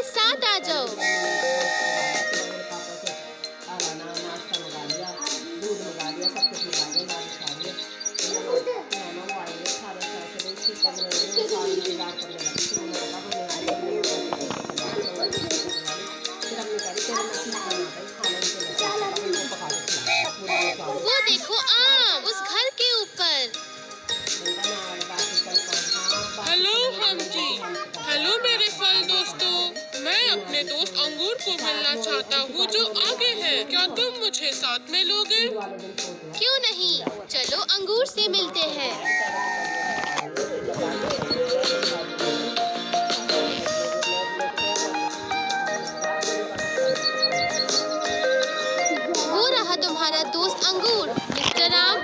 हमारे साथ आ जाओ। वो देखो आम उस घर के ऊपर। हेलो हमजी। हेलो मेरे फल दोस्तों। मैं अपने दोस्त अंगूर को मिलना चाहता हूँ जो आगे है। क्या तुम मुझे साथ में लोगे? क्यों नहीं, चलो अंगूर से मिलते हैं। वो रहा तुम्हारा दोस्त अंगूर, मिस्टर आम।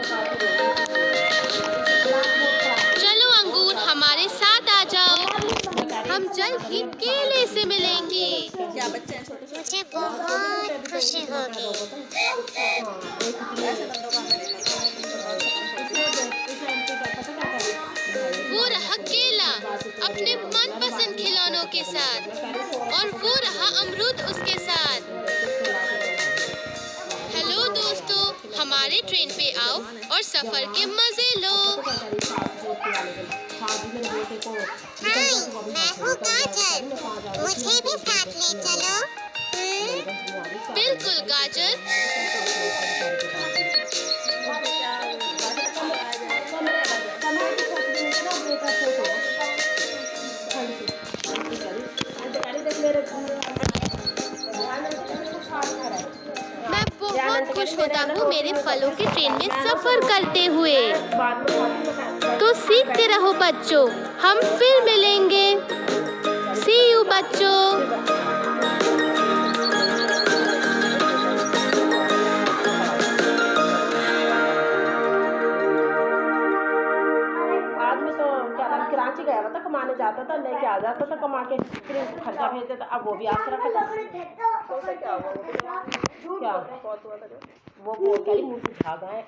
चलो अंगूर हमारे साथ आ जाओ, हम जल्द ही केले से मिलेंगे। क्या बच्चे हैं छोटे छोटे? मुझे बहुत खुशी होगी। वो रहा केला अपने मनपसंद खिलौनों के साथ, और वो रहा अमरूद उसके साथ। हेलो दोस्तों, हमारे ट्रेन पे आओ और सफर के मजे लो। हाय, मैं हूँ गाजर, मुझे भी साथ ले चलो। बिल्कुल गाजर। मैं बहुत खुश होता हूँ मेरे फलों की ट्रेन में सफर करते हुए। तो सीखते रहो बच्चों, हम फिर मिलेंगे। सी यू बच्चों। आदमी तो क्या नाम कराची गया था, कमाने जाता था, लेके आ जाता था कमा के, फिर खर्चा भेज देता। अब वो भी आसरा खा वो कह रही मुँह उठा गए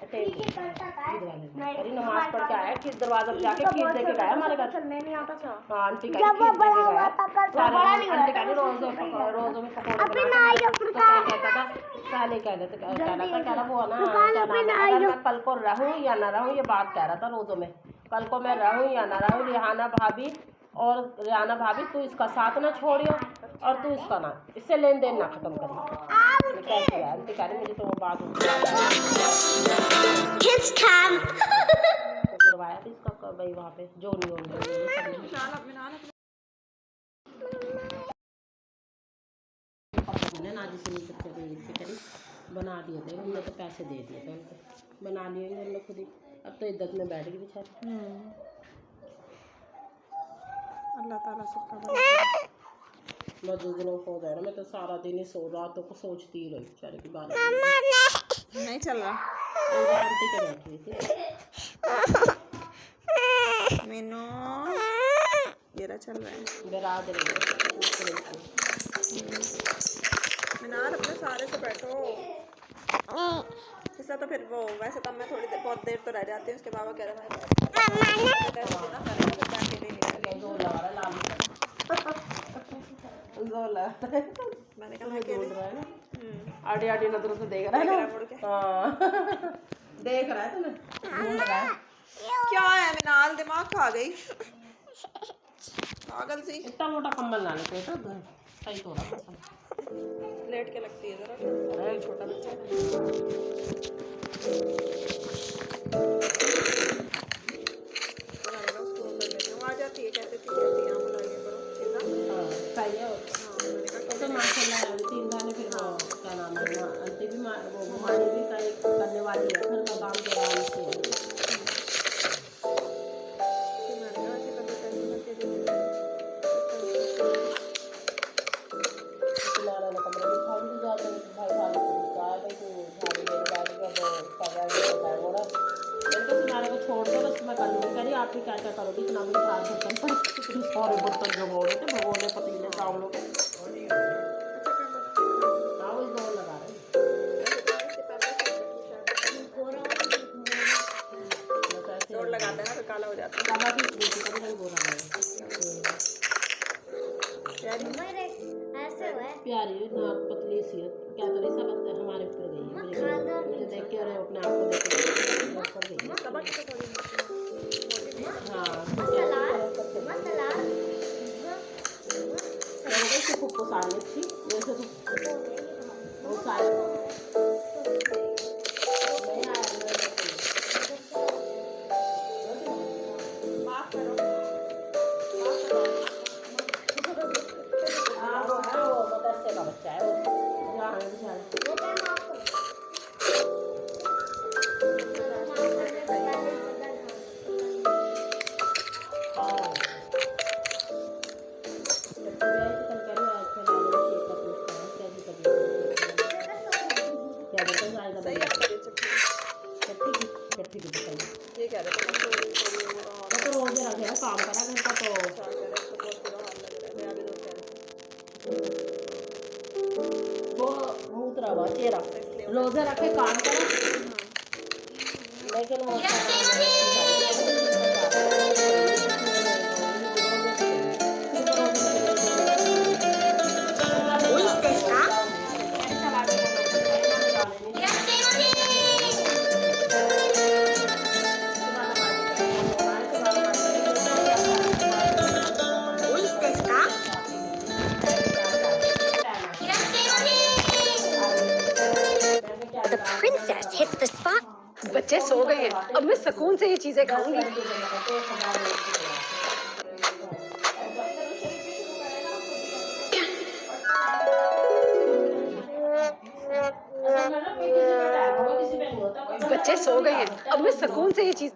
नमाज पढ़ के आया, खीर दरवाजा पे जाके खीर दे के गया हमारे घर। हाँ आंटी कह रही खीर दे के गया। आंटी कह रही रोज़ों में पकौड़े कहता था, पहले कह रहा वो ना मैं कल को रहूँ या ना रहूँ, ये बात कह रहा था रोज़ों में, कल को मैं रहूँ या ना रहूँ। रिहाना भाभी तू इसका साथ ना छोड़ियो, और तू इसका ना, इससे लेन देन ना खत्म करियो। आंटी कह रही मुझे तो वो बात करवाया था इसका भाई वहाँ पे जो नहीं मैंने ना जिसे बना दिए थे, हमने तो पैसे दे दिए थे उनको, बना लिए हम लोग खुद ही। अब तो इद्दत में बैठ गई बेचारी। अल्लाह ताला सबका भला करे। मैं 2 दिनों को हो जाए, मैं तो सारा दिन ही रातों को सोचती ही रही बेचारे की बात। नहीं चल रहा आंटी के बैठी थी मीनू, मेरा चल रहा है। डरा दे रही मीनार अपने सारे से बैठो। इसका तो फिर वो वैसे तो मैं थोड़ी देर बहुत देर तो रह जाती हूँ, उसके बाबा कह रहे हैं मैंने कहा आड़ी आड़ी नजरों से देख रहा है ना। हाँ देख रहा है तुम्हें, ढूंढ रहा है। क्या है मीनाल, दिमाग खा गई पागल सी। इतना मोटा कम्बल ना लेते तो सही तो रहा। लेट के लगती है जरा, छोटा बच्चा आ जाती है, कहती थी यहाँ बुलाइए करो सही है। तो माशाल्लाह 3 गाने फिर क्या नाम है आंटी भी वो हमारी भी करने वाली है, घर का काम जो आराम से है। छोड़ दो बस, मैं कर लूँगी। कह रही आप ही क्या क्या करोगी, इतना मुझे सारा बर्तन पर सारे बर्तन जो बोल रहे थे भगोने पतीले चावलों के। हाँ वही जोर लगा रहे जोर लगाते हैं ना तो काला हो जाता है। काला भी बोला यार प्यारी नाक पतली सी है, क्या तो ऐसा लगता है हमारे ऊपर गई है, मुझे देख के और अपने आप को देख के ऊपर गई है। हाँ वैसे फुप्पो साड़ी अच्छी, वैसे तो वो साड़ी नहीं आया वो मदरसे का बच्चा है वो यहाँ तो रोजे रखे हैं, काम करा घर का तो वो उतरा हुआ चेहरा, रोजे रखे काम करा, लेकिन वो The princess hits the spot. बच्चे सो गए हैं, अब मैं सुकून से ये चीजें खाऊंगी। बच्चे सो गए हैं, अब मैं सुकून से ये चीज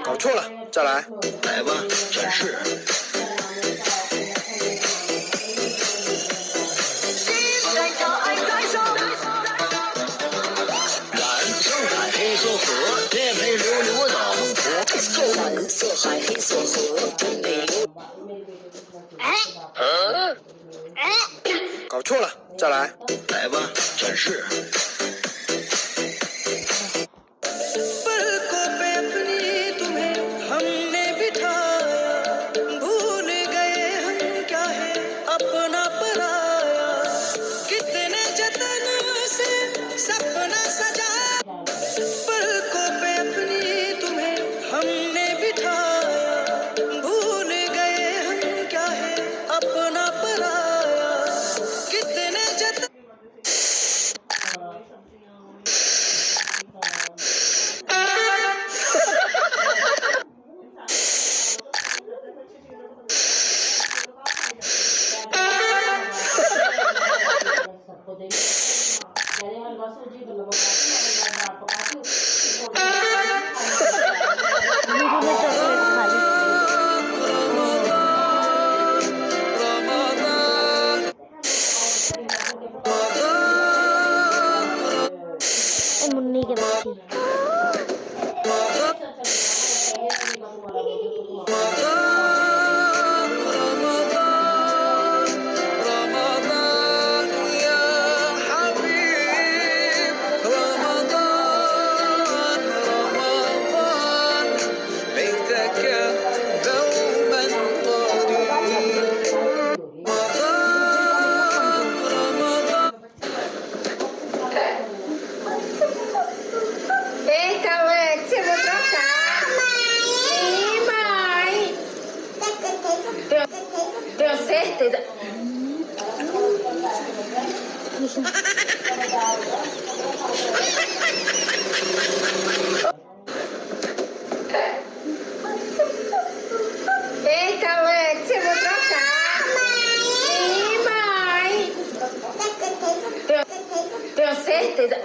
搞错了，再来。来吧，展示。染上海黑色河，颠沛流流脑湖。染色海黑色河，颠沛流。搞错了，再来。来吧，展示。मुन्नी के बच्चे Certeza. Tenho certeza.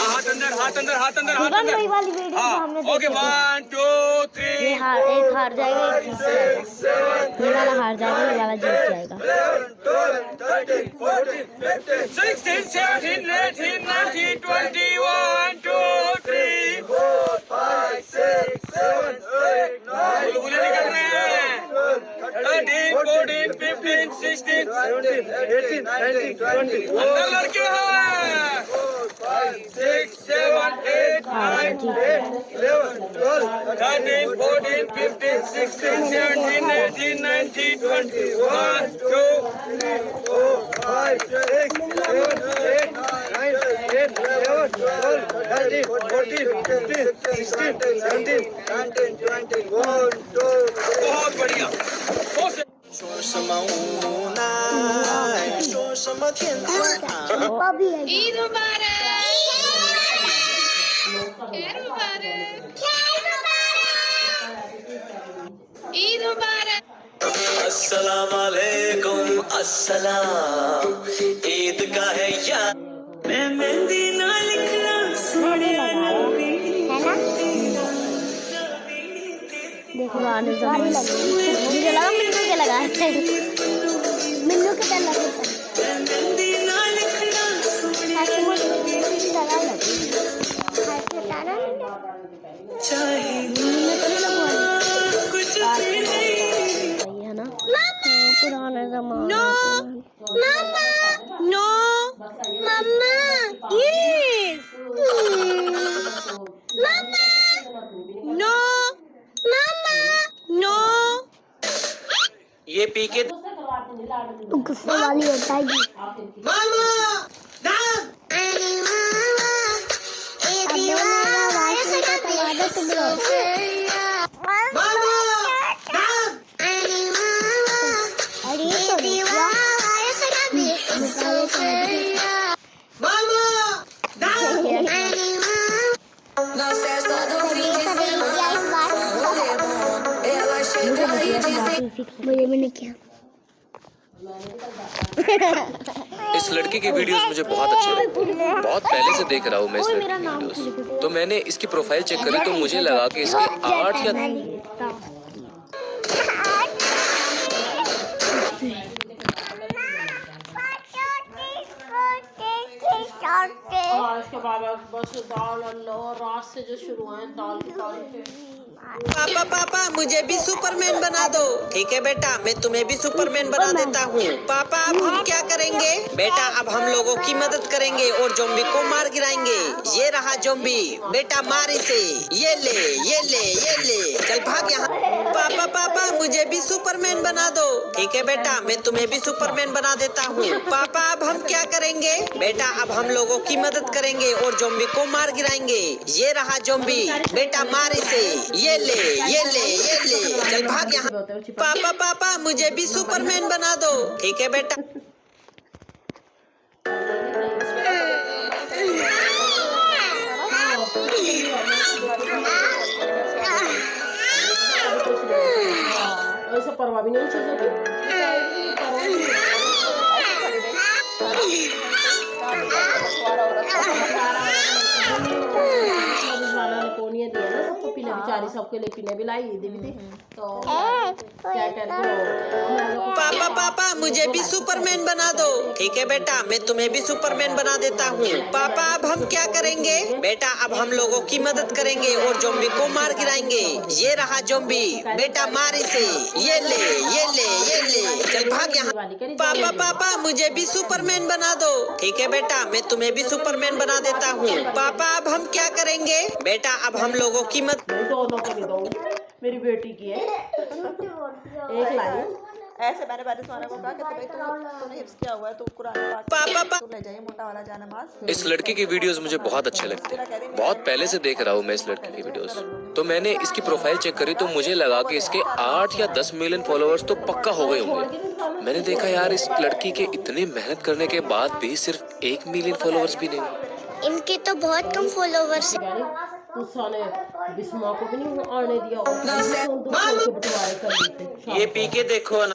हाथ अंदर हाथ अंदर हाथ अंदर हाथ अंदर वही वाली वीडियो जो हमने ओके देखी 1 2 3 ये एक हार जाएगा एक जीत जाएगा। ये वाला हार जाएगा ये वाला जीत जाएगा। 16 17 18 19 20 1 2 3 4 5 6 7 8 9 बुलबुले निकल रहे हैं 13 14 15 16 17 18 19 20 अंदर लड़के हैं 6 7 8 9 10 11 12 13 14 15 16 17 18 19 20 1 2 3 4 5 6 7 8 9 10 11 12 13 14 15 16 17 19 20 1 2 बहुत बढ़िया 说什么无奈，说什么天大。 ईद मुबारक खैर मुबारक ईद मुबारक अस्सलाम वालेकुम अस्सलाम ईद का है यार मैं मेहंदी ना लिखना सोने देखो आने मुझे लगा मिन्नू के लगा है। मिन्नू के डर लगे मेहंदी ना लिखना चाहे कुछ भी नहीं है ना पुराने जमाने Mama no Mama yes Mama no Mama no ये पी के गुस्से वाली होता है ये। मामा अब मेरा वाइफ का टमाटर तुम लोग अरे ये तो देखो मुझे मैंने किया। इस लड़के की वीडियोस मुझे बहुत अच्छे लगते हैं। बहुत पहले से देख रहा हूँ मैं इस लड़के की वीडियोस। तो मैंने इसकी प्रोफाइल चेक करी तो मुझे लगा कि इसके 8 या और इसके बाद बस दाल और रात से जो शुरू है दाल की तारीफ पापा पापा मुझे भी सुपरमैन बना दो। ठीक है बेटा मैं तुम्हें भी सुपरमैन बना देता हूँ। पापा अब हम क्या करेंगे? बेटा अब हम लोगों की मदद करेंगे और ज़ॉम्बी को मार गिराएंगे। ये रहा ज़ॉम्बी, बेटा मार इसे। ये ले ये ले ये ले, चल भाग यहाँ। पापा पापा मुझे भी सुपरमैन बना दो। ठीक है बेटा मैं तुम्हें भी सुपरमैन बना देता हूँ। पापा अब हम क्या करेंगे? बेटा अब हम लोगों की मदद करेंगे और ज़ॉम्बी को मार गिराएंगे। ये रहा ज़ॉम्बी, बेटा मार इसे। ये ले ये ले ये ले, चल भाग यहाँ। पापा पापा मुझे भी सुपरमैन बना दो। ठीक है बेटा। ऐसा परवाह भी नहीं चीजों की कोनिया दिया ना सबको पीने, बेचारी सबके लिए पीने भी लाई दी भी तो क्या पापा पापा मुझे भी सुपरमैन बना दो। ठीक है बेटा मैं तुम्हें भी सुपरमैन बना देता हूँ। पापा अब हम क्या करेंगे? बेटा अब हम लोगों की मदद करेंगे और ज़ॉम्बी को मार गिराएंगे। ये रहा ज़ॉम्बी, बेटा मार इसे। ये ले ये ले ये ले, चल भाग यहाँ। पापा पापा मुझे भी सुपरमैन बना दो। ठीक है बेटा मैं तुम्हें भी सुपरमैन बना देता हूँ। पापा अब हम क्या करेंगे? बेटा अब हम लोगों की मदद दोनों को नहीं दो, मेरी बेटी की है। एक लाई ऐसे मैंने पहले सोना को कहा कि भाई तूने हिफ्स किया हुआ है, तू कुरान पाक तू ले जाइए मोटा वाला जानमाज। इस लड़के के वीडियोस मुझे बहुत अच्छे लगते हैं। बहुत पहले से देख रहा हूँ मैं इस लड़के की वीडियोस। तो मैंने इसकी प्रोफाइल चेक करी तो मुझे लगा कि इसके 8 या 10 मिलियन फॉलोअर्स तो पक्का हो गए होंगे। मैंने देखा यार इस लड़की के इतनी मेहनत करने के बाद भी सिर्फ 1 मिलियन फॉलोअर्स भी नहीं। इनके तो बहुत कम फॉलोवर्स हैं। गुस्सा ने बिस्मा को भी नहीं आने दिया और बंटवारे कर देते। ये पी के देखो ना।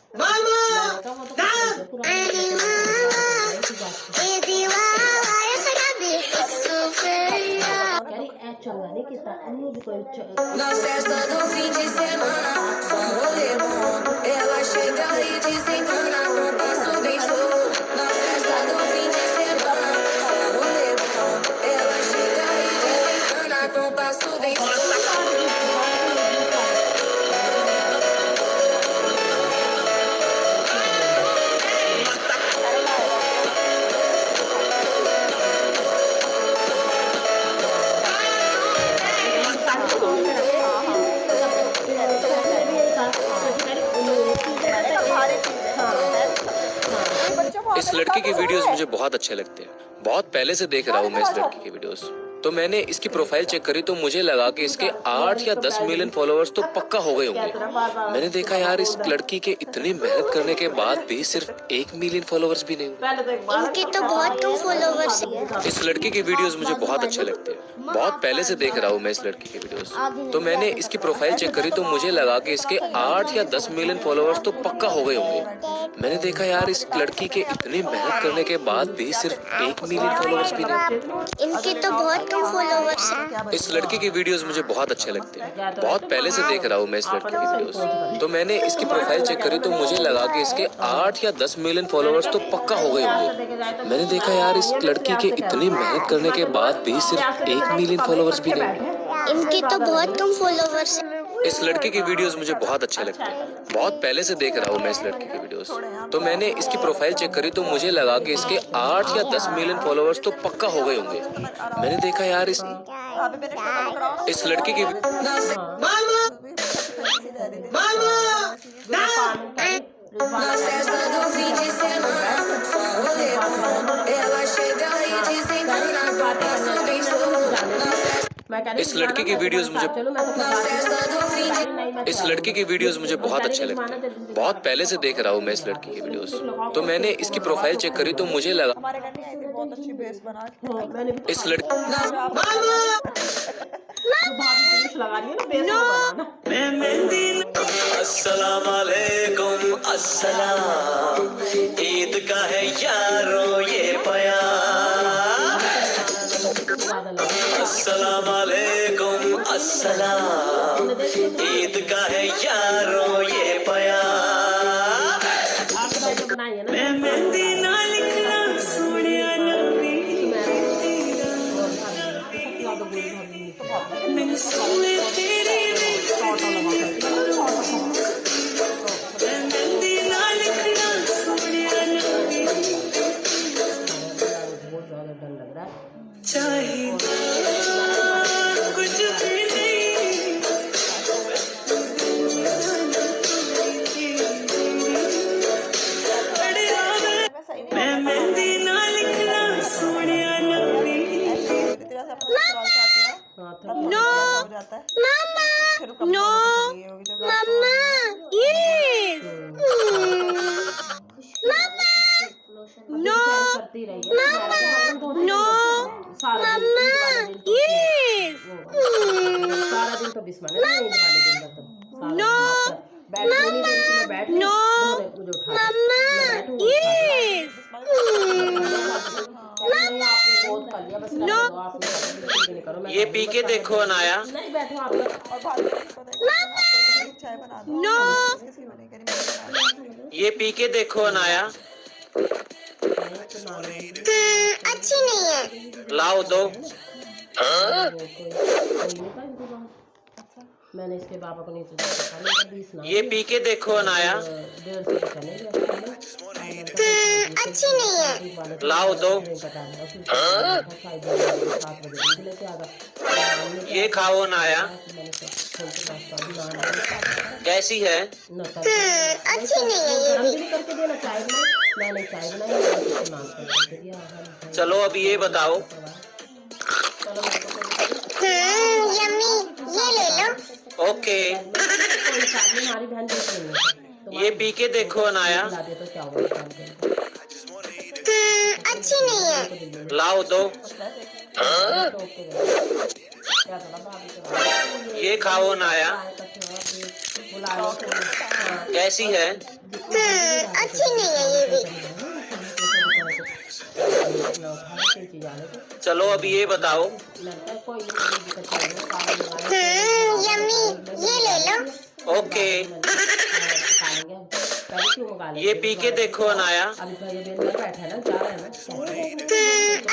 चंगा नहीं किता अन्नू भी कोई Na festa do fim de semana, só rolê bom. Ela chega e desencana, com passo bem show. Na festa do fim de semana, só rolê bom. Ela chega e desencana, com passo bem show. इस लड़के के videos मुझे बहुत अच्छे लगते हैं। बहुत पहले से देख रहा हूँ मैं इस लड़के के वीडियोस। तो मैंने इसकी प्रोफाइल चेक करी तो मुझे लगा कि इसके 8 या 10 मिलियन फॉलोअर्स तो पक्का हो गए होंगे। मैंने देखा यार इस लड़की के इतनी मेहनत करने के बाद भी सिर्फ 1 मिलियन फॉलोअर्स भी नहीं। इनके तो बहुत कम फॉलोवर्स हैं। इस लड़के के वीडियोस मुझे बहुत अच्छे लगते हैं। बहुत पहले से देख रहा हूँ मैं इस लड़की के वीडियोस। तो मैंने इसकी प्रोफाइल चेक करी तो मुझे लगा कि इसके 8 या 10 मिलियन फॉलोअर्स तो पक्का हो गए होंगे। मैंने देखा यार इस लड़की के इतनी मेहनत करने के बाद भी सिर्फ 1 मिलियन फॉलोअर्स भी नहीं। इनके तो बहुत कम फॉलोवर्स हैं। इस लड़के के वीडियोस मुझे बहुत अच्छे लगते हैं। बहुत पहले से देख रहा हूँ मैं इस लड़के के वीडियोस। तो मैंने इसकी प्रोफाइल चेक करी तो मुझे लगा कि इसके 8 या 10 मिलियन फॉलोअर्स तो पक्का हो गए होंगे। मैंने देखा यार इस लड़की के इतनी मेहनत करने के बाद भी सिर्फ 1 मिलियन फॉलोअर्स भी नहीं। इनके तो बहुत कम फॉलोवर्स हैं। इस लड़के के वीडियोस मुझे बहुत अच्छे लगते हैं। बहुत पहले से देख रहा हूँ मैं इस लड़के के वीडियोस। तो मैंने इसकी प्रोफाइल चेक करी तो मुझे लगा कि इसके 8 या 10 मिलियन फॉलोअर्स तो पक्का हो गए होंगे। मैंने देखा यार इस लड़के की Na festa do fim de semana, só rolê bom. Ela chega e desencana, com passo bem show. इस लड़के की वीडियोस मुझे Na festa do fim de इस लड़के की वीडियोस मुझे बहुत अच्छे लगते हैं। बहुत पहले से देख रहा हूँ मैं इस लड़के की वीडियोस। तो मैंने इसकी प्रोफाइल चेक करी तो मुझे लगा हमारे घर नहीं आई थी, बहुत अच्छी बेस बना के इस लड़के लगा रही है ना बेस बनाना। अस्सलाम वालेकुम अस्सलाम, ईद का है यारो ये बयान। अस्सलाम वालेकुम अस्सलाम, ईद का है यारो ये बयान। मैं मेहंदी ना लिखना सोनिया नबी, मैं सोने तेरी ये पी के देखो अनाया। ये पी के देखो अनाया। अच्छी नहीं है। लाओ दो। मैंने इसके पापा को नीचे जाकर 20 ना ये पी के देखो अनाया। 150 का चले गए अच्छी नहीं है। लाओ दो। ये खाओ अनाया। कैसी है? अच्छी नहीं है ये भी। करके देना चाय बनाई, मैंने चाय बनाई, नाम करके दिया। चलो अब ये बताओ। यम्मी, ये ले लो। ओके। हमारी बहन देख रही है, ये पी के देखो अनाया। अच्छी नहीं है। लाओ दो। ये खाओ अनाया। कैसी है? अच्छी नहीं है ये भी। चलो अब ये बताओ। यम्मी, ये ले लो। ओके। ये पी के देखो अनाया।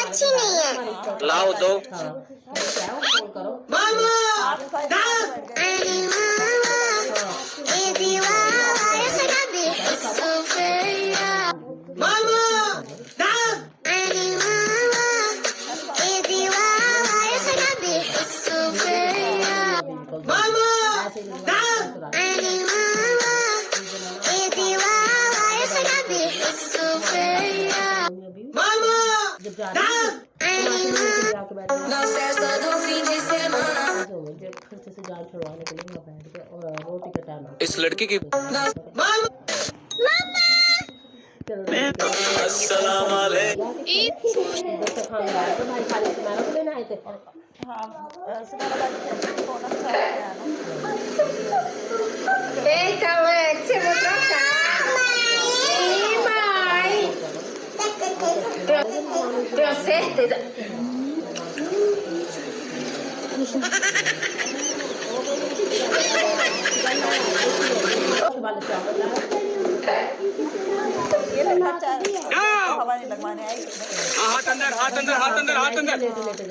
अच्छी नहीं है। लाओ दो। Não cessa do fim de semana. इस लड़की की अस्सलाम वालेकुम। Eita, Lex, eu vou trocar. Sim, mãe. Tenho certeza. हवा नहीं लगवाने आई। हाथ अंदर, हाथ अंदर, हाथ अंदर, हाथ अंदर।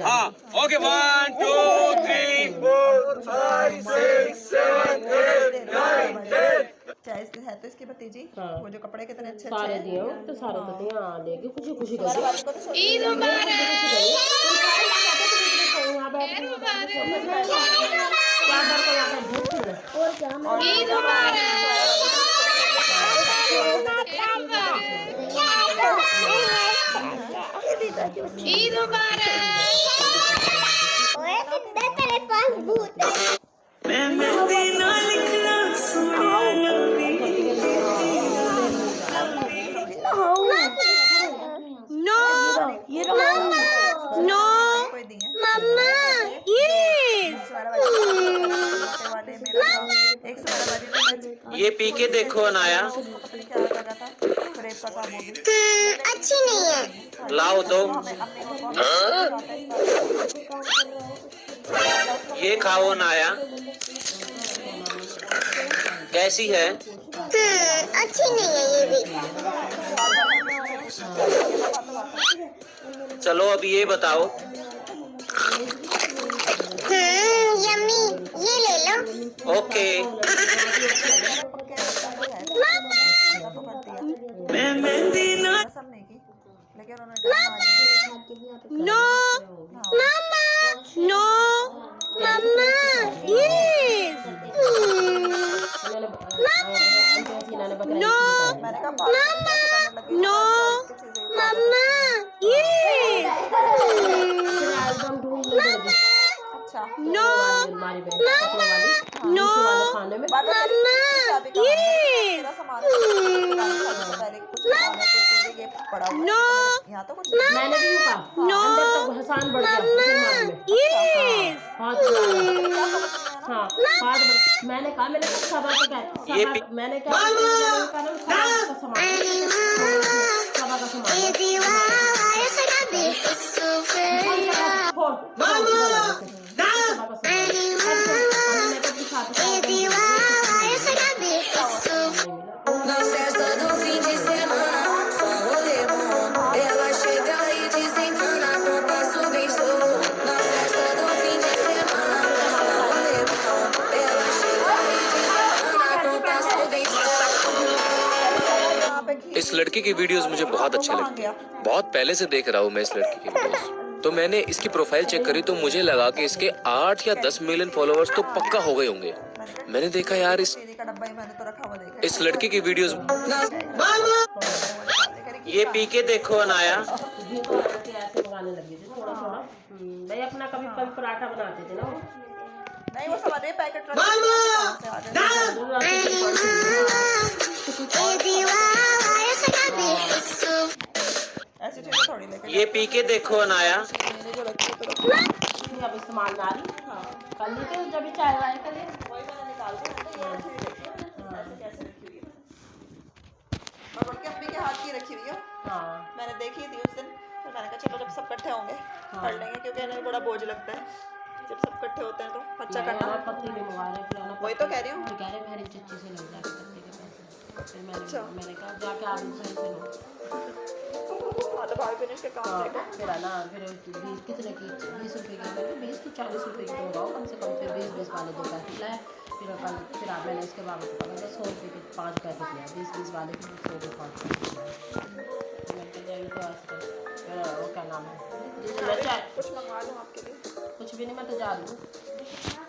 हाँ, ओके 1 2 3 4 5 6 7 8 9 10। चाहे है तो इसकी भतीजी, वो जो कपड़े कितने अच्छे सारे दिए तो सारे तो दिए। हाँ, लेके खुशी खुशी कर ईद मुबारक। ईद मुबारक। ईद मुबारक। ओए कितने तेरे पास भूत है? नो नो मम्मा ये पी के देखो अनाया। अच्छी नहीं है। लाओ दो। ये खाओ अनाया। कैसी है? अच्छी नहीं है ये भी। चलो अब ये बताओ। यम्मी, ये ले लो। ओके। नो मम्मा नो मम्मा यस नो मम्मा नो मम्मा यस नो नो मम्मा यस नो मैंने भी कहा नो अंदर तक हसान बढ़ गया यस हाथ हाँ हाथ मैंने कहा सबा को क्या मैंने क्या सबा का सामान Na festa do fim de semana, só rolê bom. Ela chega e desencana com passo bem show. Na festa do fim de semana, só rolê bom. इस लड़के की वीडियोस मुझे बहुत अच्छे लगते हैं। बहुत पहले से देख रहा हूँ मैं इस लड़के की वीडियोस। तो मैंने इसकी प्रोफाइल चेक करी तो मुझे लगा कि इसके 8 या 10 मिलियन फॉलोअर्स तो पक्का हो गए होंगे। मैंने देखा यार इस लड़के की वीडियोस। ये पी के देखो अनाया। ऐसे मंगाने लगी थी थोड़ा थोड़ा। भाई अपना कभी पराठा बनाते थे ना वो। नहीं वो सब पैकेट ऐसी चीजें थोड़ी लेके ये पी के देखो अनाया। अब इस्तेमाल ना रही। कल नहीं थे जब चाय वाय कर ले वही मैंने निकाल दिया। ऐसे कैसे रखी हुई है और उनके अम्मी के हाथ की रखी हुई है। मैंने देखी थी उस दिन तो मैंने कहा चलो जब सब इकट्ठे होंगे कर लेंगे क्योंकि इन्हें बड़ा बोझ लगता है जब सब इकट्ठे होते हैं तो अच्छा करना। पत्ती भी मंगा रहे फिर वही तो कह रही हूँ। कह रहे मेरी चच्ची से लग जाए पत्ती के पैसे। फिर मैंने कहा जाके आप सही से लो। हाँ तो भाई फिनिश के काम देखो। फिर है ना फिर 20 कितने की 20 रुपये की 20 तो 40 रुपये की तो लगाओ कम से कम। फिर 20 वाले 2 पैकेट लाए। फिर मैंने इसके बाबा को पकड़ा 100 रुपये के 5 पैकेट लिया। 20 वाले के 100 के 5 पैकेट लिया। वो क्या नाम है कुछ मंगवा लूँ आपके लिए। कुछ भी नहीं मैं तो जा रही हूँ।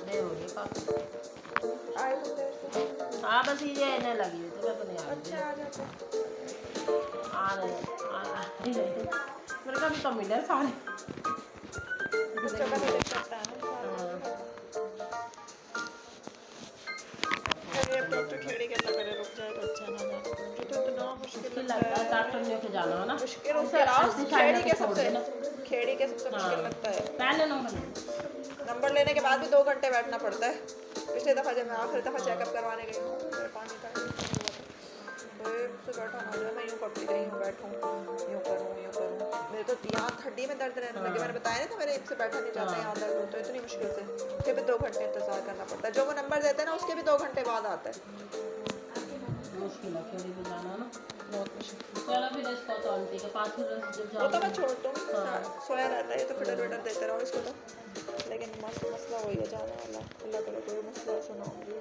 देर हो गई काफ़ी। हाँ बस ये इन्हें लगी हुई थी मैं तो नहीं आ रही। मेरे का भी तो मिले सारे। खेड़ी के अंदर मेरे रुक जाए तो अच्छा ना जाए तो इतना मुश्किल लगता है। डॉक्टर ने के जाना है ना मुश्किल खेड़ी के सबसे मुश्किल लगता है। पहले नंबर लेने के बाद भी 2 घंटे बैठना पड़ता है। पिछली दफ़ा जब मैं आखिरी दफ़ा चेकअप करवाने गई हूँ मेरे पानी का तो बैठा ना जाए मैं यूँ करती रही हूँ बैठूँ यूँ करूँ मेरे तो यहाँ हड्डी में दर्द रहने लगे। मैंने बताया ना था मेरे से बैठा नहीं जाता यहाँ दर्द होता है इतनी मुश्किल से फिर भी 2 घंटे इंतजार करना पड़ता है। जो वो नंबर देते हैं ना उसके भी 2 घंटे बाद आता है। मुश्किल है खेड़ी में जाना ना बहुत मुश्किल। चलो फिर इसको तो आंटी के पास वो तो मैं छोड़ दूँ सोया रहता है तो फिटर विटर देते रहो इसको तो। लेकिन मसला वही है जाने वाला अल्लाह करे कोई मसला सुनाऊंगी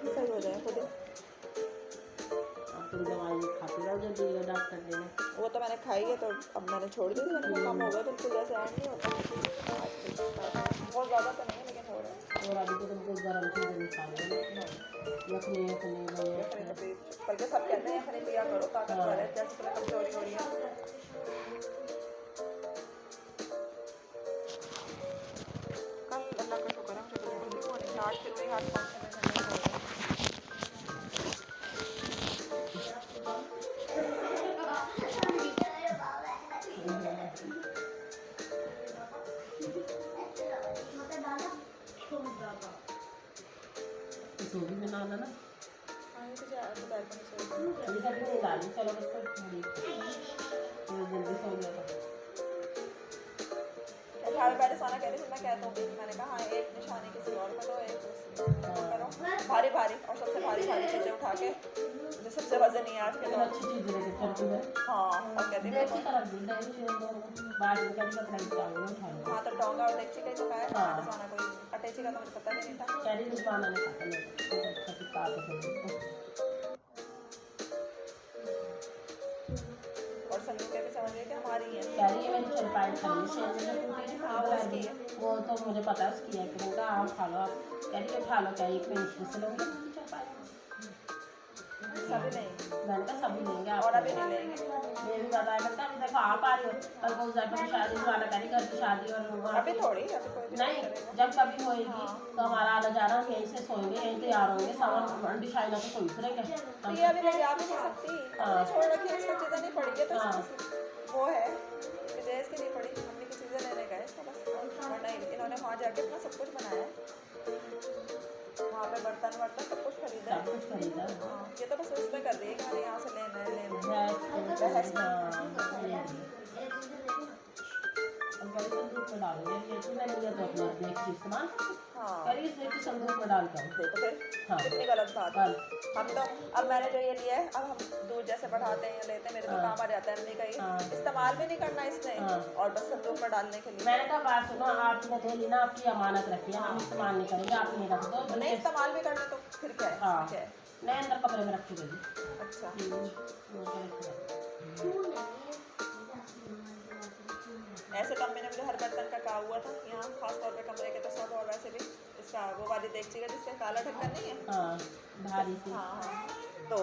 सही हो जाए खुद। तुम दवाई खाते रहो जल्दी डॉक्टर देने। वो तो मैंने खाई है तो अब मैंने छोड़ दी थी। मैंने कम हो गया बिल्कुल जैसे ऐड नहीं होता बहुत ज़्यादा तो नहीं है लेकिन हो रहा है। और अभी तो तुम कुछ गर्म चीज़ें नहीं खा रहे यखनी बल्कि सब कहते हैं यखनी पिया करो ताकतवर है जैसे तुम्हें कमजोरी हो रही है। कल अल्लाह का शुक्र है मुझे बिल्कुल भी होने आज फिर वही हाथ पाँच सूजी में ना ना चलो जल्दी सो गया पहले सोना कह रही थी मैं कहता हूँ मैंने कहा हाँ एक निशानी किसी और को दो एक करो भारी भारी और सबसे भारी भारी चीज़ें उठा के जो सबसे वजन नहीं है आज के अच्छी चीज़ लेके हाँ और कहती हूँ हाँ तो डोंगा और देख चिका तो खाया सोना कोई अटैची का तो मुझे पता भी नहीं था। और संजू के भी समझ गए कि हमारी है वो तो मुझे पता है उसकी है कि आप खा लो आप कह रही उठा लो क्या एक मिनट से लोगे सभी नहीं मैंने कहा सभी लेंगे और अभी नहीं लेंगे ये भी बताया करता अभी देखो आप आ रही हो कल को जाकर शादी वाला करी घर की शादी और अभी थोड़ी अभी कोई नहीं जब कभी होएगी तो हमारा आना जाना हम यहीं से सोएंगे यहीं तैयार होंगे सामान अंडी शाइना से कोई उतरेंगे ये अभी ले जा भी नहीं सकती छोड़ रखी है इसको चीज़ें नहीं पड़ेगी तो वो है विजय इसकी नहीं पड़ी हमने की चीज़ें लेने गए तो बस वरना इन्होंने वहाँ जाके अपना सब कुछ बनाया वहाँ पे बर्तन सब कुछ खरीदा हाँ ये तो बस उसमें कर रही है कि मैंने यहाँ से लेना संदूक में डालता हूँ तो फिर कितनी गलत बात है। हम तो अब मैंने जो ये लिया है अब हम दूध जैसे बढ़ाते हैं लेते हैं मेरे तो काम आ जाता है अम्मी का ही इस्तेमाल भी नहीं करना इसने और बस संदूक में डालने के लिए। मैंने कहा बात सुनो आपने दे ली ना आपकी अमानत रखी है हम इस्तेमाल नहीं करेंगे आप नहीं रख दो नहीं इस्तेमाल भी करना तो फिर क्या है मैं अंदर कमरे में रखी गई। अच्छा ऐसे तो मैंने मुझे हर बर्तन का कहा हुआ था यहाँ खास तौर पे कमरे के तो सब और वैसे भी इसका वो वाली देखिएगा जिसका काला ढक्कन नहीं है। हाँ भारी सी। हाँ तो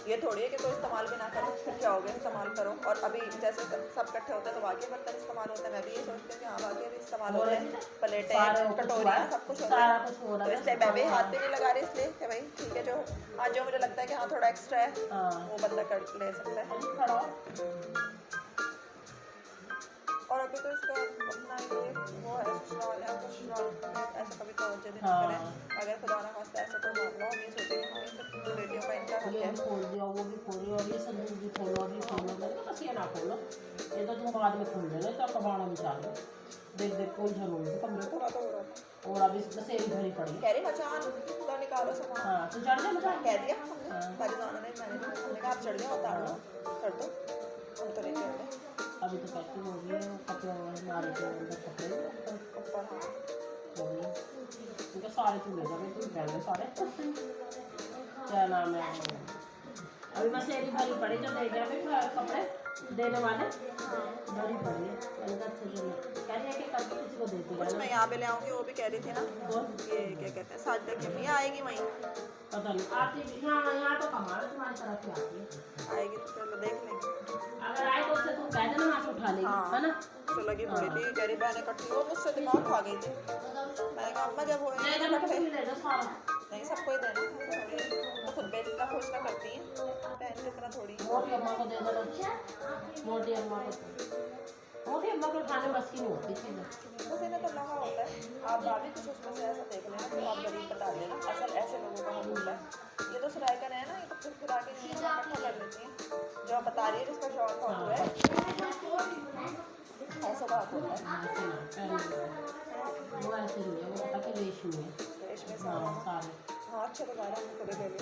ये थोड़ी है कि कोई इस्तेमाल भी ना करो फिर क्या हो गया इस्तेमाल करो। और अभी जैसे सब इकट्ठे होते हैं तो वाकई बर्तन इस्तेमाल होते हैं। मैं भी ये सोचती हूँ कि हाँ वाकई भी इस्तेमाल होते हैं प्लेटें कटोरियाँ सब कुछ होता है। तो इसलिए मैं भी हाथ भी नहीं लगा रही इसलिए कि भाई ठीक है जो हाँ जो मुझे लगता है कि हाँ थोड़ा एक्स्ट्रा है वो बंदा कर ले सकता है। और अभी तो इसका अपना ये वो है ससुराल है ससुराल ऐसा कभी तवज्जो भी नहीं करें। अगर खुदा ना खास्ता ऐसा कोई मामला हो ये सोचे कि हाँ इन बेटियों का इनका हक है। खोल दिया वो भी खोलो और ये संदूक भी खोलो अभी खोलो मैंने बस ये ना खोलो ये तो तुम बाद में खोल देना तो कबाड़ा में चालो देख देख कोई जरूर है कमरे को और अभी बसेरी भरी पड़ी कह रही मचान तो निकालो सामान। हाँ तो चढ़ जा मचान कह दिया हमने पहले जाना नहीं मैंने कहा आप चढ़ जाओ उतार लो कर दो हम तो नहीं चढ़ते। अभी तो पैकिंग हो गई है कपड़े हमारे के अंदर कपड़े ऊपर हाँ इनके सारे चूल्हे जाए तुम पहले सारे क्या नाम है अभी बस एक भरी पड़ी जो दे गया अभी कपड़े देने वाले भरी पड़ी है अच्छे से कह रही है कि कल किसी को देती कुछ मैं यहाँ पे ले आऊँगी वो भी कह रही थी ना ये क्या कहते हैं साथ की अम्मी आएगी वहीं पता नहीं आती यहाँ तो कमाल तुम्हारी तरफ से आती है आएगी तो चलो देख लेंगे अगर आए तो उससे तुम कह देना वहाँ से उठा लेगी है ना तो लगी पड़ी थी गरीब बहन इकट्ठी वो मुझसे दिमाग खा गई थी मैंने कहा अम्मा जब होएंगे इकट्ठे नहीं सबको ही देना तो खुद पे इतना खुश ना करती हैं बहन की तरह थोड़ी मोटी अम्मा को दे देना मोटी अम्मा को खाने बस की नहीं होती थी बस इन्हें तो लगा होता है आप भाभी कुछ उसमें से ऐसा देख लेना तो आप गरीब बता देना असल ऐसे लोगों का हम होता है ये तो सुराय का है ना ये तो फिर आगे इकट्ठा कर लेती हैं जो आप बता रही है जिसका शौक हो है ऐसा बात होता है वो ऐसे नहीं है वो पता कि रेशमी है रेशमी सारे हाँ अच्छा तो गाड़ा हमको दे देंगे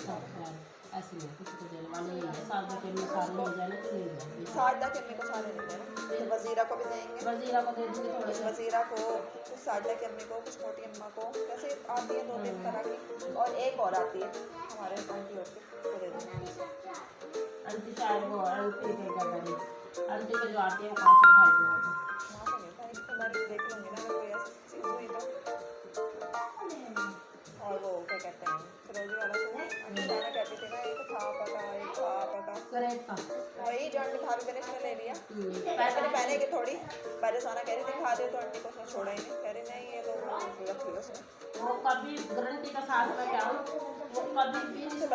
ऐसे नहीं किसी को देने वाले नहीं है सादा के लिए सारे मिल जाने तो ले जाए सादा के अम्मी को सारे नहीं देना तो वजीरा को भी देंगे वजीरा को दे देंगे थोड़े से वजीरा को कुछ सादा की अम्मी को कुछ मोटी अम्मा को जैसे आती है 2-3 तरह की और एक और आती है हमारे आंटी और को दे देंगे आंटी शायद वो आंटी के क्या करें आंटी के जो आती है वो कहाँ से उठाई थी वहाँ से नहीं था तुम्हारी देख लूँगी ना अगर कोई ऐसी चीज़ हुई तो और वो क्या कहते हैं सरोजी वाला सूट जाना कहती थी ना एक था पका करेक्ट का वही जो आंटी भाभी गणेश ने ले लिया मैंने पहनेगी थोड़ी पहले सोना कह रही थी खा दे तो आंटी को उसने छोड़ा ही नहीं कह रही नहीं ये तो रख लिया उसने वो कभी गारंटी का साथ में क्या वो कभी भी किसी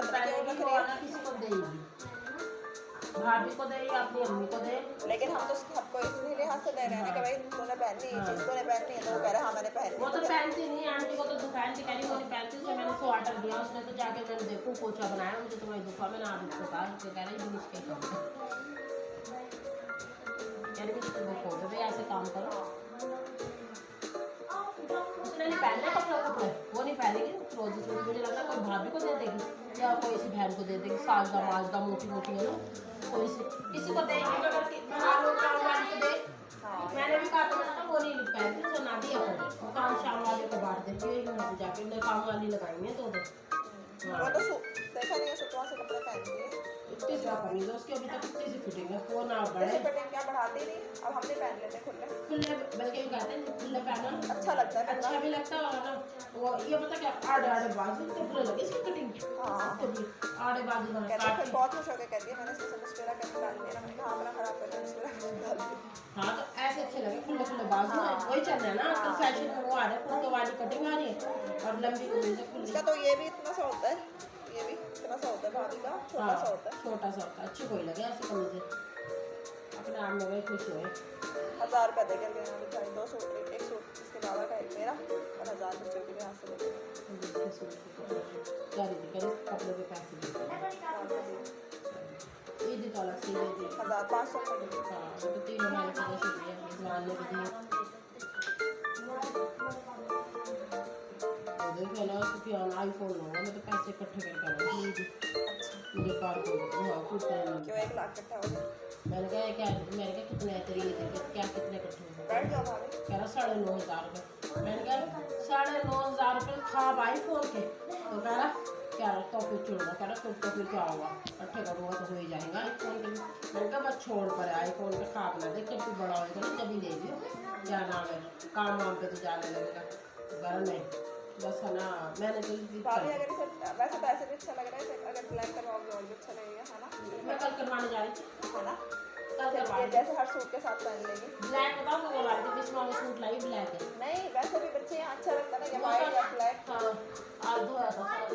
को देगी भाभी को दे या अपनी अम्मी को दे लेकिन हम तो सबको इसी लिहाज से दे रहे हैं कि भाई तूने पहननी है चीज़ तूने पहननी है तो वो कह रहा हाँ मैंने पहनी वो तो पहनती नहीं आंटी को तो दुकान की करी वो नहीं पहनती उससे मैंने उसको ऑर्डर दिया उसने तो जाके मैंने देखो पोछा बनाया मुझे तुम्हारी दुकान में ना उसको कहा उसको कह रही जिनिस के काम यानी कि तुम खोल दो भाई ऐसे काम करो उसने नहीं पहनना कपड़े वो नहीं पहनेगी रोजी से मुझे लगा कोई भाभी को दे देगी या कोई इसी बहन को दे देगी साजदा माजदा मोटी मोटी है ना कोई किसी को देगी अगर मैंने भी कहा था वो नहीं पहनती तो ना दिया करो वो काम शाम वाले को बांट देती है जाके उन्हें काम वाली लगाई है तो वो तो देखा नहीं है शुक्रवार से कपड़े पहनती है इतनी सी कमीज है उसकी अभी तक इतनी सी फिटिंग है वो ना बढ़े फिटिंग क्या बढ़ाती नहीं अब हम भी पहन लेते हैं खुले बल्कि कहते हैं खुले पहनो अच्छा लगता है अच्छा भी लगता है और ना वो ये पता क्या आड़े आड़े बाजू तो पूरे लगे इसकी कटिंग हाँ आड़े बाजू ना कहते हैं बहुत खुश होकर कहती है मैंने इसमें मस्कुरा करके डाल दिया मैंने कहा अपना खराब कर दिया मस्कुरा डाल दिया हाँ तो ऐसे अच्छे लगे खुले खुले बाजू वही चल रहा है ना आजकल फैशन में वो आ रहा है कुर्ते वाली कटिंग आ रही है और लंबी कमीज खुली इसका तो ये भी इतना सा होता है ये भी इतना सा होता है भाभी का छोटा सा होता है छोटा सा होता है अच्छी कोई लगे ऐसी कमीज अपने आप में वही खुश हुए 1000 रुपये दे कर गए बेचारी 2 सूट एक सूट इसके बाबा का एक मेरा और 1000 बच्चों के हाथ से लेके कपड़े के पैसे ईद तो अलग से 1500 का हाँ तो 3 महीने का शुक्रिया मानने के लिए देखो ना सुफियान आईफोन होगा मैं तो पैसे इकट्ठे करके आऊँगी मुझे कार को हाँ कुछ क्यों 1 लाख इकट्ठा हो गया मैंने कहा कितने तरीके क्या कितने इकट्ठे हो बैठ जाओ भाभी कह रहा 9,500 रुपये मैंने कहा 9,500 कल ख्वाब आई फोन के, तो कह रहा क्या तो फिर चुनूंगा, कह रहा तो फिर क्या हुआ, इकट्ठे करूँगा तो हो ही जाएगा आईफोन के। मैंने कहा बस छोड़ पर आईफोन के ख्वाब ना देख, जब तू बड़ा होएगा ना तभी ले लियो, क्या नाम है काम वाम पे तो जाने लगेगा। घर में बस है ना, मैंने तो भाभी अगर इसे वैसे तो ऐसे भी अच्छा लग रहा है, अगर ब्लैक करवाओगे और भी अच्छा लगेगा, है ना। मैं कल करवाने जा रही थी, है ना, कल करवा जैसे हर सूट के साथ पहन लेंगे। ब्लैक बताओ तो बोला थी जिसमें वो सूट लाई ब्लैक है। नहीं वैसे भी बच्चे यहाँ अच्छा लगता है ना, ये वाइट या ब्लैक। हाँ आज धोया था सारा,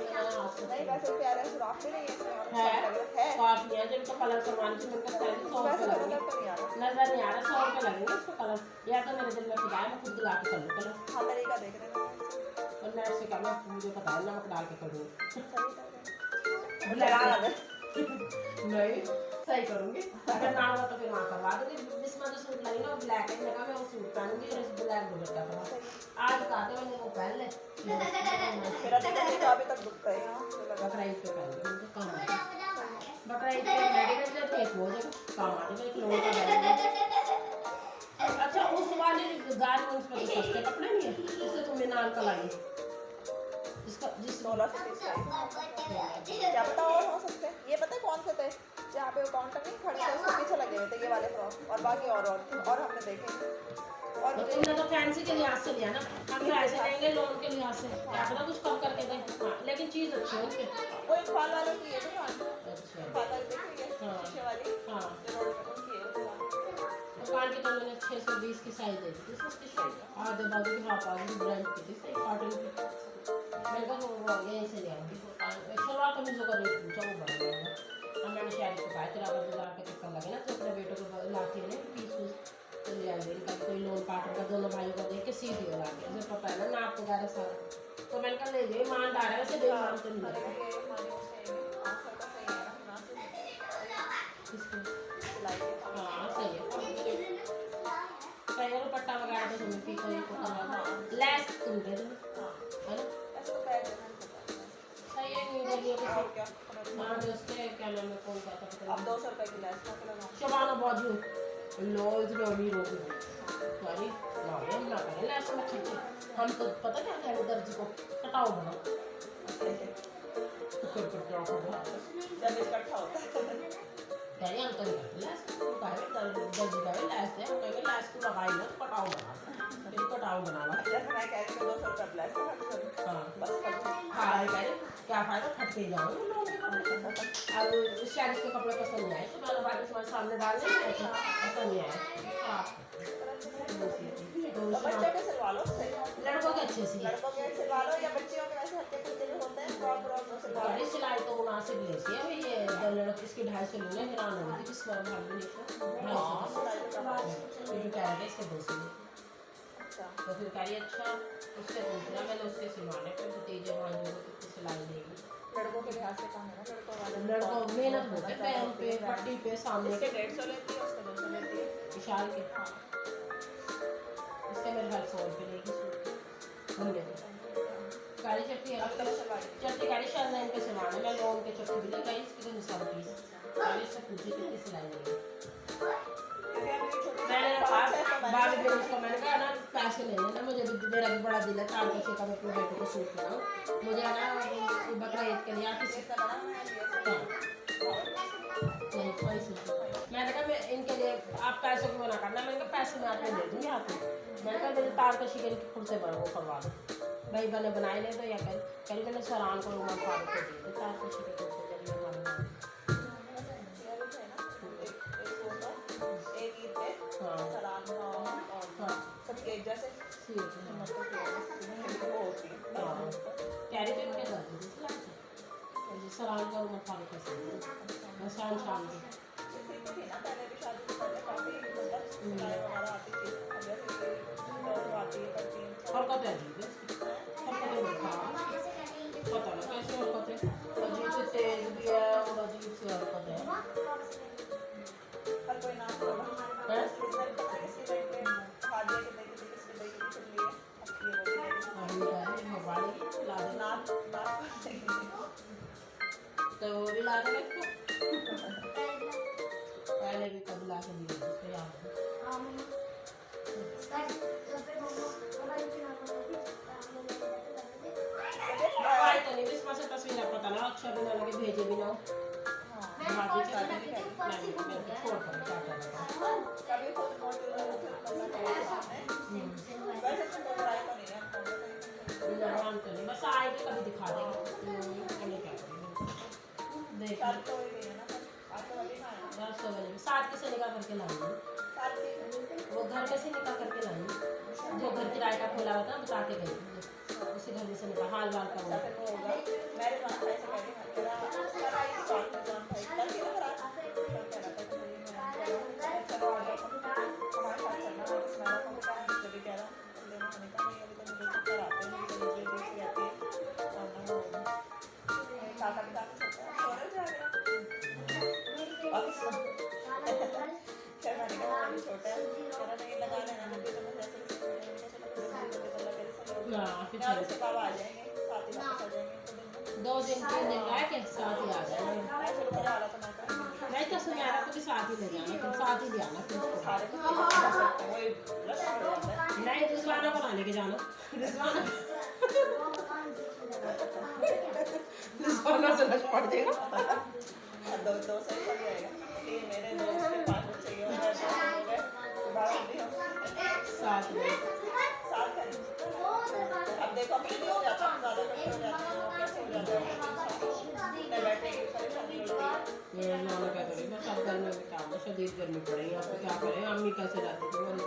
नहीं वैसे प्यारा सुराख भी नहीं है इसमें, और है अच्छा लग रहा है। काफी है, जिनका कलर करवाने से उनका 100 वैसे रुपये तो लगेंगे, नजर तो नहीं आ रहा। नजर नहीं आ रहा, 100 रुपये लगेंगे इसको कलर, या तो मेरे दिल में खुदा है मैं खुद दिला के कर लूँ कलर। हाँ तरीका देख रहे हैं, और मैं ऐसे करना मुझे पता है, नमक डाल के करूँगी। नहीं सही करूँगी, अगर ना हुआ तो फिर वहाँ करवा दूँगी। जिसमें जो सूट लाई ना वो ब्लैक है, मैंने कहा मैं वो सूट पहनूंगी और इस ब्लैक दुपट्टा करवा। आज कहा था मैंने वो पहन ले, मेरा तो अभी तक दुखता है यहाँ। बकरा ईद पे पहन ले, मुझे काम आ जाएगा। बकरा ईद पे मेडिकल जब एक हो जाएगा काम आ जाएगा, एक लोगों का बैग। अच्छा उस वाले गारमेंट्स पे तो सस्ते कपड़े नहीं है, इससे तुम्हें नाल का लाई इसका जिस 1630 क्या पता और हो सकते हैं। ये पता है कौन से थे जहाँ पे वो काउंटर नहीं खड़े थे, उसके पीछे लगे हुए थे ये वाले फ्रॉक, और बाकी और हमने देखे। और तो तुमने तो फैंसी के लिहाज से लिया ना, हम तो ऐसे लेंगे लोन के लिहाज से, क्या पता कुछ कम करके दें। हाँ, लेकिन चीज़ अच्छी है उसके। वो एक फाल वालों की है दुकान, अच्छा फाल वाली देखी है शीशे वाली, हाँ जो रोड पे उनकी है दुकान। दुकान की तो मैंने 620 की साइज दे दी थी, सस्ती साइज आधे बाजू की हाफ आधी ब्रांड की थी, सही कॉटन की। मैंने कहा वो यहीं से ले आऊँगी, सलवार कमीजों का रेट पूछा वो बढ़ गया। अब मैंने शायद को कहा तेरा अगर बाजार के चक्कर लगे ना तो अपने बेटों को लाती है ना पीस वूस तो ले आएंगे, इनका कोई लोन पार्टनर का दोनों भाइयों का देख के सी दिया ला के, मुझे पता है ना नाप वगैरह सारा। तो मैंने कहा ले जाइए, ईमानदार है वैसे, बेईमान तो नहीं है। हाँ सही है, सही है। दुपट्टा वगैरह तो तुम्हें पी कोई को करवा दो, लैस तुम दे दो, है ना सही है। नहीं दे दिया हाँ उसके क्या नाम है कौन सा था, अब 200 रुपए की लैस ना लगाओ। शबाना बाजू लो इधर अमीर हो गई सॉरी ना ये ना करें लैस में खींचे, हम तो पता क्या करें दर्जी को कटाओ बनाओ तो फिर क्या होगा जब इकट्ठा होता है कहीं हम तो नहीं लैस को कहे दर्जी का लैस है, हम कहेंगे लैस को लगाई ना तो कटाओ बना फिर कटाओ बनाना। जैसे मैं कह रही हूँ 200 रुपए लैस का खर्च करूँ। हाँ बस हाँ कह रहे क्या फायदा फट के जाओगे लोगों के कपड़े, अब शायद इसके कपड़े पसंद नहीं आए तो मैंने बाकी तुम्हारे सामने डाल दिया, पसंद नहीं आया बच्चों के सिलवा लो, लड़कों के अच्छे सी लड़कों के सिलवा लो या बच्चियों के वैसे हल्के फुल्के जो होते हैं फ्रॉक व्रॉक वो सिलवा लो। बड़ी सिलाई तो मुनासिब लेसी है ये लड़के इसके 250 लेने हैरान हो गई किस बार भाग भी नहीं कह रहे इसके 200 तो फिर कह रही अच्छा उससे पूछना मैंने उसके सिलवाने पर भतीजे भांजों को कितनी सिलाई देगी। लड़कों के लिहाज से कम है ना, लड़कों वाले लड़कों मेहनत होते हैं पैर पे पट्टी पे सामने इसके 150 लेती है उसके 200 लेती है विशाल के। इसके मेरे ख्याल 100 रुपये लेगी सूट हमने गाड़ी चट्टी चट्टी गाड़ी शायद इनके सिलवाने मैं लोन के चट्टी भी ले गई इसकी तो हिसाब पीस गाड़ी से पूछी कितनी सिलाई लेगी। मैंने बाबी फिर उसको मैंने कहा ना पैसे नहीं है ना मुझे मेरा भी बड़ा दिल है 4 पैसे का मैं अपने बेटे को सूट बनाऊँ मुझे है ना बकरा ईद के लिए किसी का नहीं कोई सूट मैंने कहा मैं इनके लिए आप पैसों को मना करना मैंने कहा पैसे मैं आपको दे दूँगी आपको मैंने कहा मेरे तार कशी के खुद से वो करवा दो भाई बने बनाए ले तो या कल मैंने सरान को उमर फारूक को दी तार कशी के खुद से जरिए हमारे जैसे कैरी पे क्या करती थी सरान का उमर फारूक का मैं शाम शाम थी ना पहले भी शादी से पहले काफी मतलब सिलाई वगैरह आती थी अब जैसे और आती है करती है और कब अजीब है और कब देखा पता ना कैसे और कब अजीब से तेज भी है और अजीब से और कब है हर कोई नाम होगा इसलिए पता है इसकी बेटे हाजिर के देखे थे इसकी बेटी चल रही है अब ये अभी मोबाइल ला दे नाम तो वो भी ला दे पहले भी कब ला के दिए उसको याद है अच्छा भी ना लगे भेजे भी ना हो। भाभी क्या करें? मैं तो छोड़ कर क्या करें? कभी खुद मौजूद है तो वैसे तो बुराई तो नहीं है नाम तो नहीं, बस आए तो कभी दिखा देंगे। क्या करेंगे? देख साथ तो ही नहीं है ना आज तो अभी ना आया 10 बजे साथ किसे निकाह करके लाएंगे? साथ ही वो घर में से निकाह करके लाएंगे। जो घर किराए का खोला हुआ था बता के गई थी। उसी घर में से निकाह हाल वाल का फिर वो होगा मेरे जान भाई से कह रही तेरा आई बात में जान भाई कल की तरह चलो आ जाओ हमारे साथ चलना है उस मैडम को कहा है जब कह रहा हूँ लेना होने का नहीं अभी तो मुझे चक्कर आते हैं मुझे मुझे देखती रहती है और ना वो काका भी काफी छोटा है सोने जाएगा क्या मैंने कहा वो छोटा है कहना नहीं लगा लेना मुझे तो मुझे ऐसे उसके बाद आ जाएंगे साथ ही वापस आ जाएंगे 2 दिन 3 दिन रह के साथ ही आ जाएंगे। ऐसे ऊपर आ रहा था मैं नहीं तो सुनहरा को भी साथ ही ले जाना, फिर साथ ही ले आना फिर उसको। सारे को कर सकते हैं वही रश हो जाता है नहीं रिजवाना को ना लेके जाना। रिजवाना से रश पड़ जाएगा। दो से चल जाएगा 3 मेरे 2 उसके 5 बच्चे चाहिए हो गए साथ में साथ करेंगे अब देखो अपने भी हो जाता है ज़्यादा इकट्ठे हो जाते हैं कैसे हो जाता है मैं बैठने की परेशानी होती है नाना क्या करें बस अब घर में काम है शदीद गर्मी पड़ रही है आपको क्या करें अम्मी कैसे रहती थी मैंने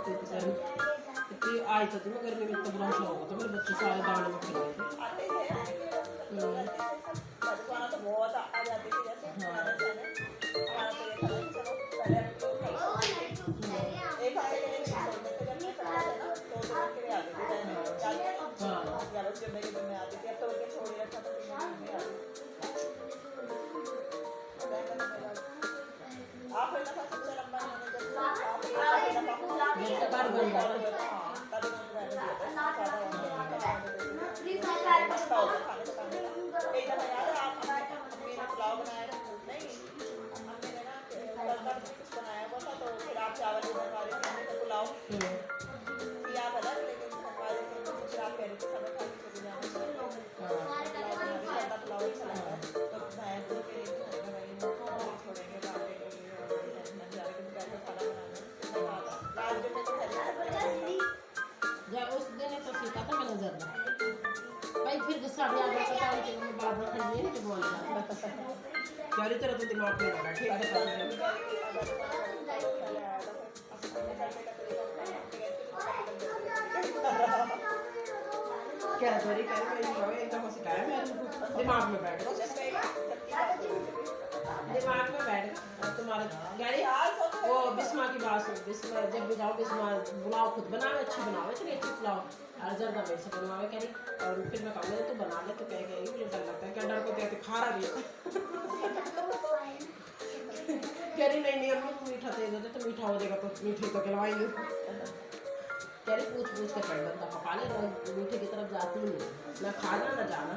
इतनी आई तो थी मैं गर्मी में इतना बुरा शौक होता मेरे बच्चे सारे दाने में खेल रहे थे आते थे बचपना तो बहुत आ जाती थी जैसे हमारा तो ये था चलो पहले एक हफ्ते के लिए छोड़ देते जब मैं पढ़ा था ना 2 दिन के लिए आती थी या बस जब मेरे दिन में आती थी अब तो उनके छोड़ ही रखा था तो मैं आती आप पहला था सबसे लंबा होने जब आप बार बन गया तभी मैंने दिया था ज़्यादा मस्त होता खाने पकाने का एक दफ़ा याद है आप अम्मी ने पुलाव बनाया नहीं अम्मी ने ना तड़का कुछ बनाया हुआ था तो फिर आप चावल भी बनवा रही थी अम्मी ने पुलाव किया भला लेकिन बनवा रही थी फिर आप कह रही थी समय खा के चली जाना पुलाव अच्छा लगता है तो मैं बोल के छोड़ेंगे बातें जब उस दिन तो सीखा था मैंने ज़्यादा भाई फिर गुस्सा भी आ जाता था कि मैं बार बार खड़ी नहीं बोल रहा क्या री तरह तो दिमाग में लगा ठीक है क्या सॉरी कर मैं एकदम सिखाया मैं दिमाग में बैठ दिमाग में बैठ तुम्हारे गाड़ी वो बिस्मा की बात सुन बिस्मा जब भी जाओ बिस्मा पुलाव खुद बनाओ अच्छी बनाओ इतनी अच्छी पुलाव और जर्दा मेरे से बनवावे कह रही और फिर मैं कहूँगा तो बना ले तो कह गई मुझे डर लगता है क्या डर को कहते खा रहा भी कह रही नहीं अम्मी मीठा दे देते तो मीठा हो जाएगा तो मीठे तो खिलवाएंगे कह रही पूछ कर पेट बंदा पका ले मीठे की तरफ जाती ही नहीं ना खाना ना जाना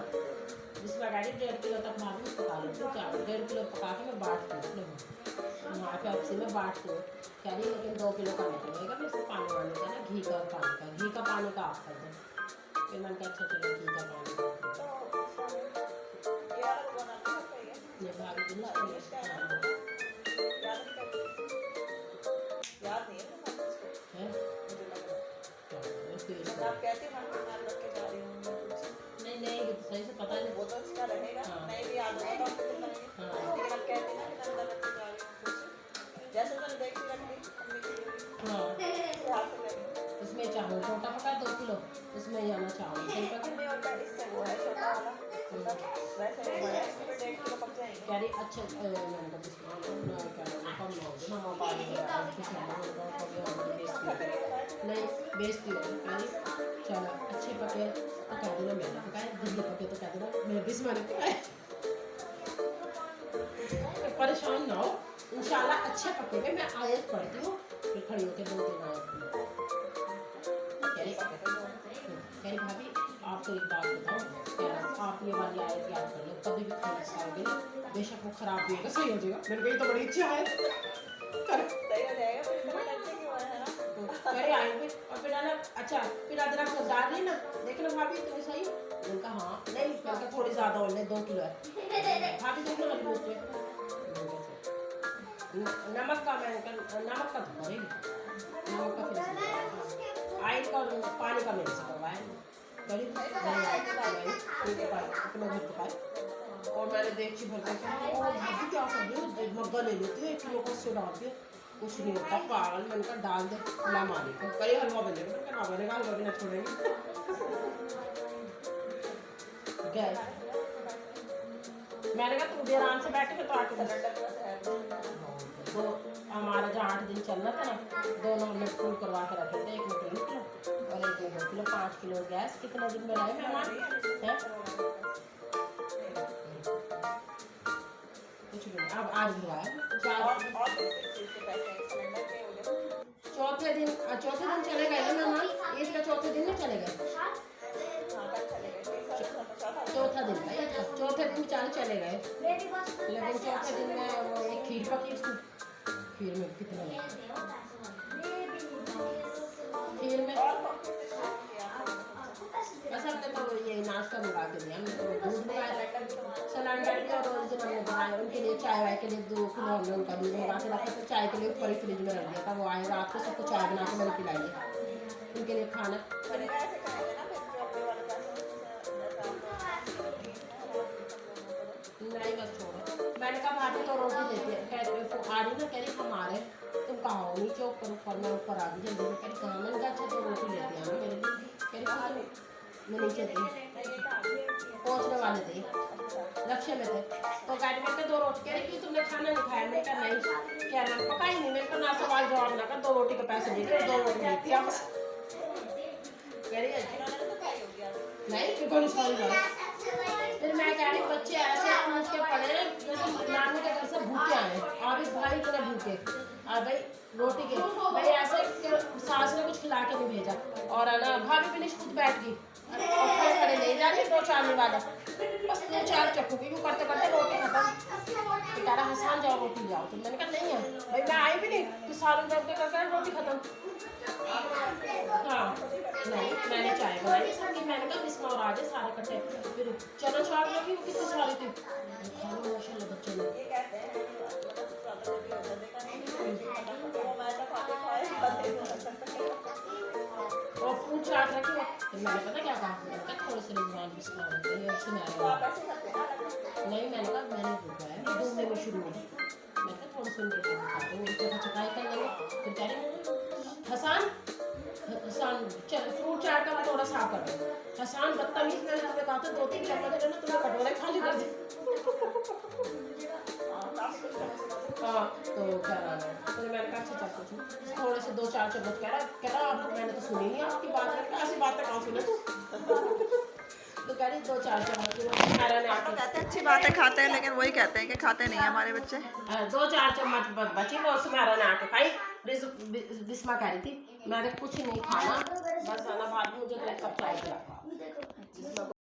जिसमें गाड़ी 1.5 किलो तक मालूम पका लेती हूँ 1.5 किलो पका के मैं बांटती हूँ वहाँ पे अच्छी में बांटती हूँ कह रही लेकिन 2 किलो का निकलेगा फिर से पानी वाले का ना घी का और पानी का आप कर दो फिर मैंने कहा अच्छा चलो घी का पानी ये भाभी आप कहती हैं मैं नाम रख के जा रही हूँ नहीं सही से पता नहीं वो तो उसका रहेगा नहीं भी याद होगा तो लेकिन आप कहती ना कि मैं रख के जा रही हूँ कुछ जैसे मैंने देखी रखी अम्मी की इसमें चावल छोटा पका 2 किलो इसमें ये आना चावल में और इससे वो है छोटा वाला वैसे वो बड़ा इसमें 1.5 किलो पक जाएंगे कह रही अच्छा मैंने कहा इसमें कम ना हो ना हम पानी नहीं बेचती हो कह रही चलो अच्छे पके तो कह देना मैंने पकाए जल्दी पके तो कह देना मैं भी मैंने पकाए परेशान ना हो इंशाल्लाह अच्छे पकेंगे मैं आयत पढ़ती हूँ फिर खड़ी होकर 2-3 आयत कह रही भाभी आपको एक बात बताओ आप ये वाली आयत याद कर लो कभी भी खाना खाओगे बेशक वो खराब भी होगा सही हो जाएगा मैंने कही तो बड़ी इच्छा है सही हो जाएगा फिर इतना टेंशन क्यों है ना अरे आएंगे और फिर ना अच्छा फिर अदरक डाल दी ना देख लो भाभी तुम्हें सही उनका हाँ नहीं थोड़ी ज़्यादा होने 2 किलो है। भाभी देखो ना मुझे नमक का नमक का तो करेगी, नमक का फिर आयल का और पानी का मेरे से करवाया करीब अपने घर पे पाए। और मैंने देखी भर के और भाभी क्या कर रही हो, मग्गा ले लेती है 1 किलो का उससे डाल के, कुछ नहीं होता पागल। मैंने कहा डाल दे ला मारी को कई हलवा बनेगा, मैंने कहा बनेगा हलवा भी ना छोड़ेंगे। गए मैंने कहा तू भी आराम से बैठे तो 8 दिन तो हमारा जो 8 दिन चल रहा था ना, दोनों हमने फुल करवा के रखे थे, 1 में 3 किलो और 1 में 2 किलो, 5 किलो गैस। कितना दिन में रहे मेहमान है कुछ भी नहीं। अब आज हुआ है चौथे दिन चले गए ना मेहमान, ईद का चौथे दिन नहीं चले गए, चौथा दिन का चौथे दिन चले गए। लेकिन चौथे दिन में वो एक खीर पकी थी, खीर में कितना खीर में बस हमने तो ये नाश्ता मंगा के दिया, हमने तो दूध मंगाया, सिलेंडर भी और रोज दिन हमने बनाए उनके लिए, चाय वाय के लिए 2 किलो हमने उनका दूध मंगा के रखा था, चाय के लिए ऊपर ही फ्रिज में रख दिया था। वो आए रात को सबको चाय बना के मैंने पिलाई उनके लिए खाना। नहीं बस छोड़ो, मैंने कहा भाभी तो रोटी देती है, आ रही ना, कह रही हम आ रहे तुम कहाँ हो, नीचे ऊपर मैं ऊपर आ गई जल्दी में, कह रही कहाँ, मैंने कहा अच्छा तो रोटी लेती है मेरे लिए, कह रही मैं नीचे थी पहुँचने वाले थे लक्ष्य में थे, तो गाड़ी में 2 रोटी, कह रही कि तुमने खाना नहीं खाया, मैंने कहा नहीं, क्या ना पका ही नहीं, मेरे को ना सवाल जवाब ना कर, 2 रोटी के पैसे देते 2 रोटी देती आप, कह रही नहीं फिर कोई सवाल जवाब। फिर मैं कह रही बच्चे ऐसे पूछ के पड़े जैसे नानी के घर से भूखे आए, और इस भाई इतने भूखे, और भाई रोटी के भाई ऐसे सास ने कुछ खिला के नहीं भेजा, और है ना भाभी भी नहीं खुद बैठ गई और खड़े ले जा रही 2 चालने वाला, बस 2 4 चक्कू यूँ करते करते रोटी खत्म। तो कह रहा हसान जाओ रोटी ले आओ, तो मैंने कहा नहीं है भाई मैं आई भी नहीं, तो सालन जब के कर रोटी खत्म। हाँ नहीं मैंने चाय बनाई सबकी, मैंने कहा बिस्मा और आज सारे इकट्ठे, फिर चलो चाय लगी वो कितनी सारी थी माशाल्लाह बच्चे ने। और फ्रूट चाट रखी है, तो मैंने पता क्या कहा, थोड़े से रिजवान बिस्मा नहीं, मैंने कहा मैंने रुका है 2 में शुरू में, मैंने कहा थोड़े से उनके चटाई कर लेंगे। फिर कह रहे हसान फ्रूट चाट का मैं थोड़ा साफ कर दूँ, हसान बदतमीज, मैंने तुम्हें कहा था 2-3 चम्मच देना, तुम्हें कटोरा खाली कर दे। हाँ तो कह रहा है, तो मैंने कहा अच्छा चल कुछ थोड़े से 2-4 चम्मच, कह रहा आप मैंने तो सुनी नहीं आपकी बात, ऐसी बातें कहाँ सुने तू। तो कह रही 2-4 चम्मच अच्छी बातें खाते हैं, लेकिन वही कहते हैं कि खाते नहीं है हमारे बच्चे। 2-4 चम्मच बची वो सुमेरा ने आके खाई। बिस्मा कह रही थी मैंने कुछ नहीं खाना, बस आना बाद में मुझे 1 कप चाय पिला।